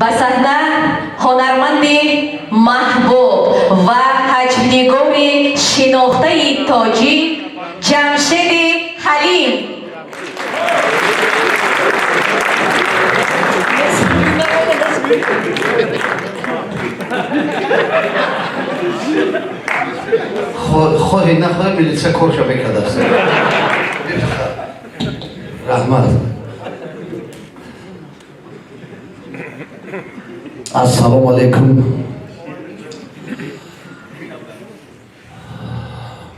ба саҳна ҳонарманди маҳбуб ва ҳаҷвнигори шинохтаи тоҷик ҷамшеди ҳалим. خواهی نخواهی میلیسه کارشو بکرده است. رحمت. السلام علیکم.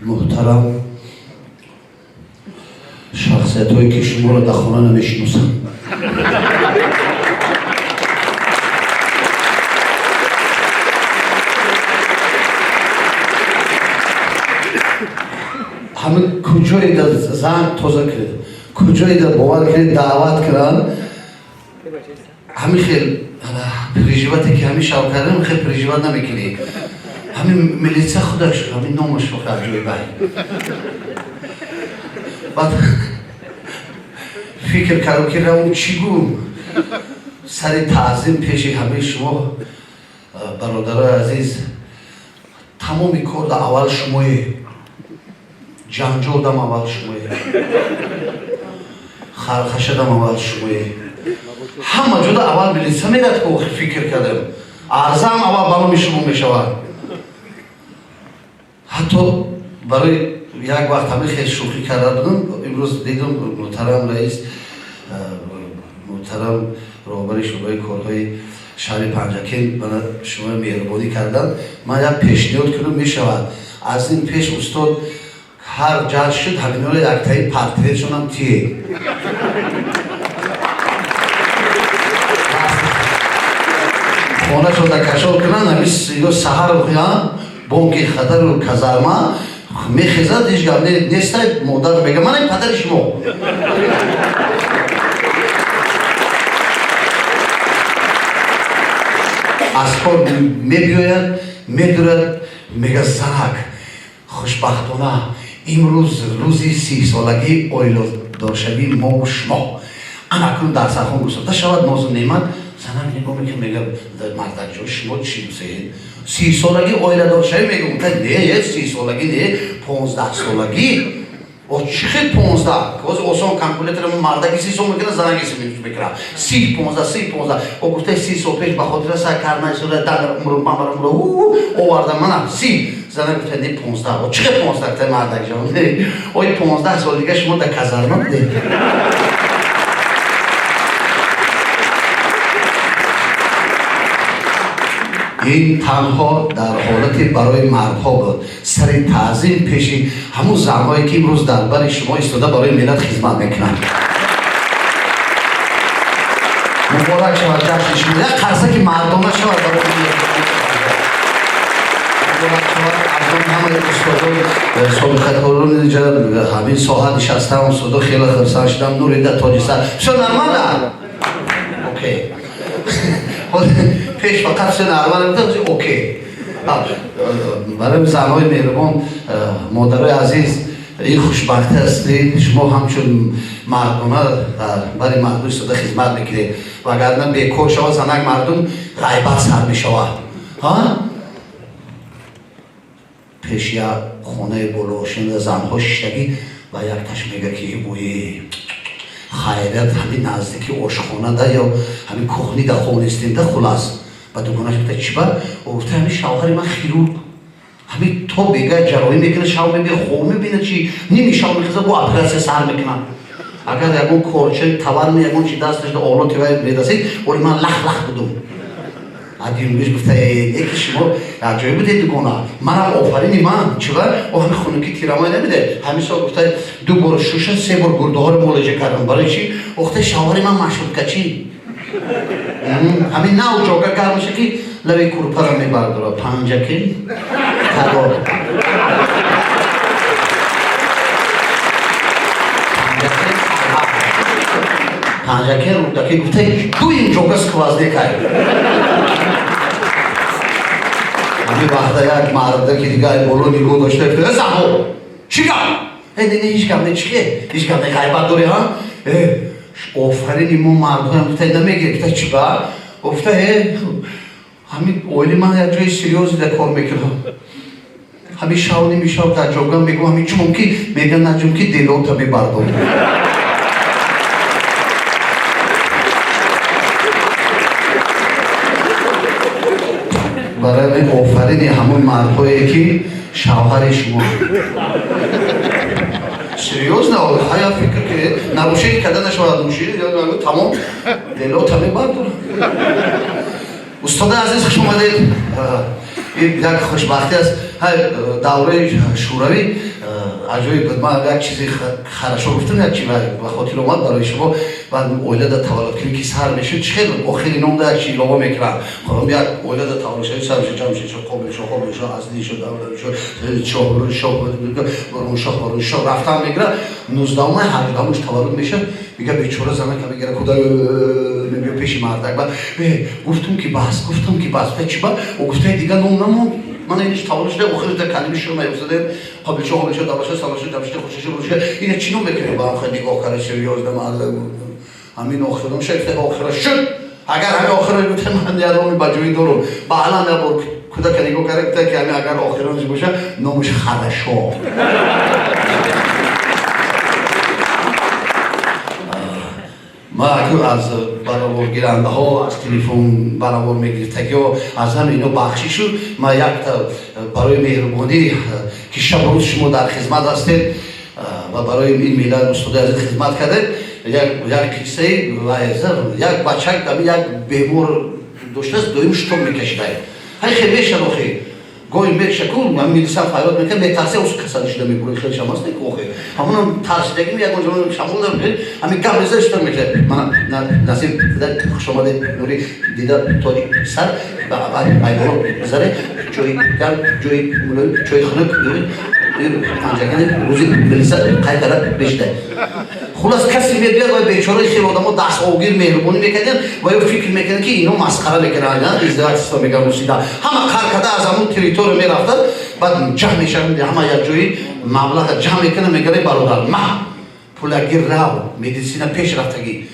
محترم شخصیت هایی که شما را در خانه نمیشناسم. همه کجایی در زن توزه کرد، کجایی در باور کرد دعوت کردن، همه خیلی پریجیواتی که همه شاو کردن خیلی پریجیوات نمیکنی، همه ملیسه خودش، همه نامش فقط جوی بایی. بعد فکر کردم که اون چی گو سر تعظیم پیش همه شما برادرای عزیز، تمامی کار در اول شمایی، جنجال دم اول شمایی، خرخشه دم اول شمایی، همه جدا اول ملیسه میداد که فکر کردم عرضه هم اول بالا شما میشود. حتی برای یک وقت همه خیلی شوخی کرده بودم. امروز دیدم محترم رئیس، محترم رهبر شورای کارهای شهر پنجکین برای شما مهربانی کردن. من یک پیشنهاد کنم میشود از این پیش استاد هر جلسه شد همینا رو یک تایی پرتریشون هم تیه خانه شده کشال کنن همیشه سهر بخیان بانکی خطر و کزارما میخیزد هیچ گم نیست مادر بگه من این پدر شما از کار میبیاید میدورد میگه زنک خوشبختانه امروز روزی 30 سالگی آیلا داشتگی ما و شما انا کنون در سرخون گذاشته شود نازم نیمد زنم نگاه میکنه میگه مردک جا شما چی دوستید 30 سالگی آیلا داشتگی میگه نه 30 سالگی نه 15 سالگی و چی خیلی 15 که آسان کلکولیتر مردکی 30 سال میکنه زنگی 30 میکنه 30 15 30 15 و گفته 30 سال پیش به خاطر سر کارنای سال در عمر بامرم رو آوردم منم 30 زنگ گفته نه 15 و چی 15 تا مردک جان نه اوی 15 سال دیگه شما در کازارما بودید. این تنها در حالتی برای مردها بود سر تعظیم پیشی همون زنهایی که امروز در بر شما ایستاده برای ملت خدمت میکنن. مبارک شود جشن شما یک قرصه که مردمه شود برای مبارک شود از همه استادان سابقه کارون اینجا همین ساعت نشستم صدا خیلی خرسان شدم نوری در تاجستان شو نرماله اوکی پیش فقط سه نرمال بودم اوکی برای زنهای مهربان مادرای عزیز این خوشبختی هستید شما همچون مردمه برای مردم ایستاده خدمت میکنید و اگر نه بیکار شود زنک مردم غیبت سر میشود پیش یک خانه بلوشن زنها ششتگی و یک تش میگه که بوی خیرت همین نزدیکی آشخانه ده یا همین کخنی ده خونه استیم ده خلاص و دوگانش بده چی بر؟ و گفته همین شوهر من خیرورگ همین تو بگه جراحی میکنه شو میبینه خوب میبینه چی نیمی شو میخزه با اپراسه سر میکنن اگر یکون کورچه توان یکون چی دستش ده آلوتی باید میرسید ولی من لخ لخ بدم عدیم بیش گفته یکی شما جایی بوده دوگانه منم آفرینی من چی بر؟ و همین خونکی تیرمای نمیده همیشه گفته 2 بار شوشه 3 بار گرده ها رو مولجه کردم برای چی؟ وقتی شوهر من مشهود کچی همین نه جاگه گرم میشه که لبی کورپا رو میبرداره پنجکی تبار پنجکی رو دکی گفته دو این جاگه سکوازده کرد همین وقتا یک مرده که دیگه بولو نگو داشته افتاده زهو چی گم؟ نه هیچ گم نه چیه؟ هیچ گم نه غیبت داری ها؟ آفرین ما مردم هم گفته نمیگه گفته چی با؟ گفته همین اولی من یک جای سریوزی در کار میکنم همین شاونی میشم در جاگم میگم همین چونکی میگن نه چونکی دیلو تا ببردم برای آفرین همون مردهایی که شوهر شما سریوز نه های فکر که نروشه کده نشود نوشید تمام دیلو تا ببردم استاد عزیز خوش اومدید یک خوشبختی است دوره شوروی عجایب بود من یک چیزی خراشو گفتم یک چیزی به خاطر اومد برای شما من اولاد تولد کنی که سر میشه چه آخری نام ده یک چیزی لغا میکنم خودم یک اولاد تولد شد سر میشه جمع شد قابل شد ازدی شد دولت شد شاه شاه رفتم میگره 19 18 تولد میشه میگه بیچاره زنه که میگره کدای میگه پیش مردک بعد گفتم که بس چی با او گفته دیگه نام نمون من اینش تولد شده آخر در کلمه شما میافتاده قابل شد دولت شد سال شد جمع خوشش روشه این چی نام میکنه با هم خیلی نگاه کرده سریوز معلم همین آخرم شد آخر شد اگر همین آخر بود من یادم بجوی دارم با الان نبود کدا که نگاه کرده که همین اگر آخرش باشه نامش خراشو ما از برابر گیرنده ها از تلفن برابر میگیرد که از هم اینو بخشی شد ما یک برای مهربانی که شب روز شما در خدمت هستید و برای این میلاد استاد عزیز خدمت کرده یک کیسه یک بچه کمی یک بیمار داشته است دویم شتم میکشیده های خیلی میشه روخی گوی میشه کل من میرسم فریاد میکنم میترسه اوش کسانی شده میبوری خیلی شما است نیکوخه همون ترسیدگی میاد اونجا شمول دارم همین کم ریزشتم میشه من نصیب شما نوری دیده تاری سر و بعد ایدارو بذاره جوی خنک پنجگانی روزی بلیسه قید دارد بشته خلاص کسی میاد بیاد و بیچاره خیلی آدم‌ها دست آگیر مهربانی میکنن و یا فکر میکنن که اینو مسخره میکنن ازدواج است میگم رسیده همه کارکرده از همون تریتور میرفتن بعد جمع میشن همه یک جایی مبلغ جمع میکنن میگن برادر ما پولگیر راو مدیسینا پیش رفتگی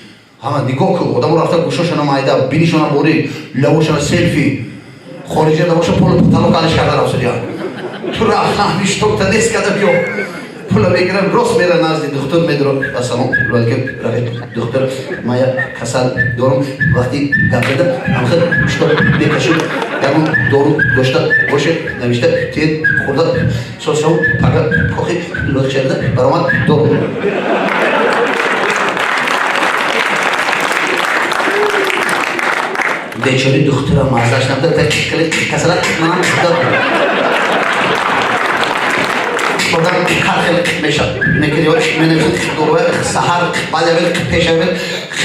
همه نگاه کن آدم رفته گوشاشون مایده بینیشون بوری لوشون سلفی خارجی داشته پول پتالو کالش کرده رفتن تو راه همیش تو تا دست کرده بیو پول میگیرن راست میرن نزد دکتر میدرم سلام بلکه دکتر ما کسل دارم وقتی گفتم آخر شو میکشم یکم دارو داشته باشه نمیشه تید خورده سوسو فقط کوخی لوت کرده برام دارو بیچاره دکتر مازش نمیده تا کسل من خودم خیلی میشه میکنی من دوره سحر بعد اول پیش اول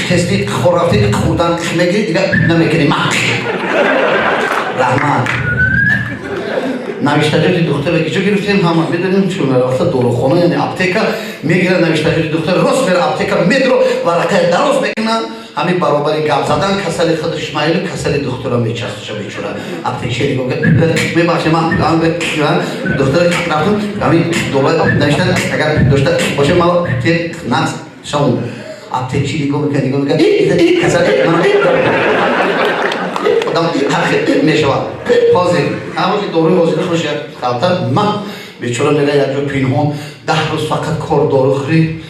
کسی خورافتی خودم میگی دیگه نمیکنی ما رحمان نوشتاجی دکتر بگیجو گرفتیم همه میدونیم چون رفته داروخانه یعنی آپتیکا میگیرن نوشتاجی دکتر راست میره آپتیکا میدرو ورقه درست میکنن همین برابری گپ زدن کسل خودش مایل کسل دکترا میچسته بیچاره آپتیکشری گفت میباشه من دکتر رفتم همین دوباره نوشتن اگر داشته باشه ما که ناس شون آپتیکشری گفت کسل من خودم حق میشوام بازی همون که دوره بازی خوشه خاطر من بیچاره میگه یک جو پینهام 10 روز فقط کار دارو خرید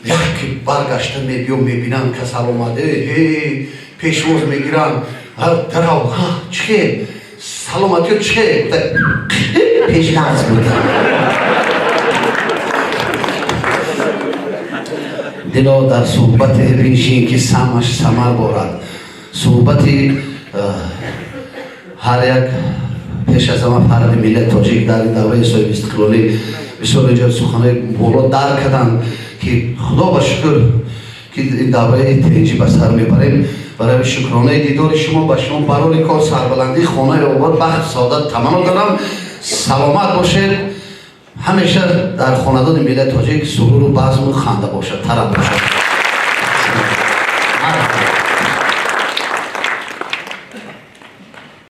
یکی برگشته میبینن کسل اومده پیشواز میگیرن دراو چه سلامتی چه پیشنهاد بود دلا در صحبت بینشین که سمش سمر بارد صحبتی هر یک پیش از همه فرد ملت تاجیک در این دوره صاحب استقلالی بسیار اینجا سخنهای بالا در کردن که خدا با شکر که این دوره تنجی به سر میبریم برای شکرانه دیدار شما با شما برای کار سربلندی خانه آباد بخت سعادت تمنا دارم سلامت باشید همیشه در خاندان ملت تاجیک سرور و بزم خنده باشد طرب باشد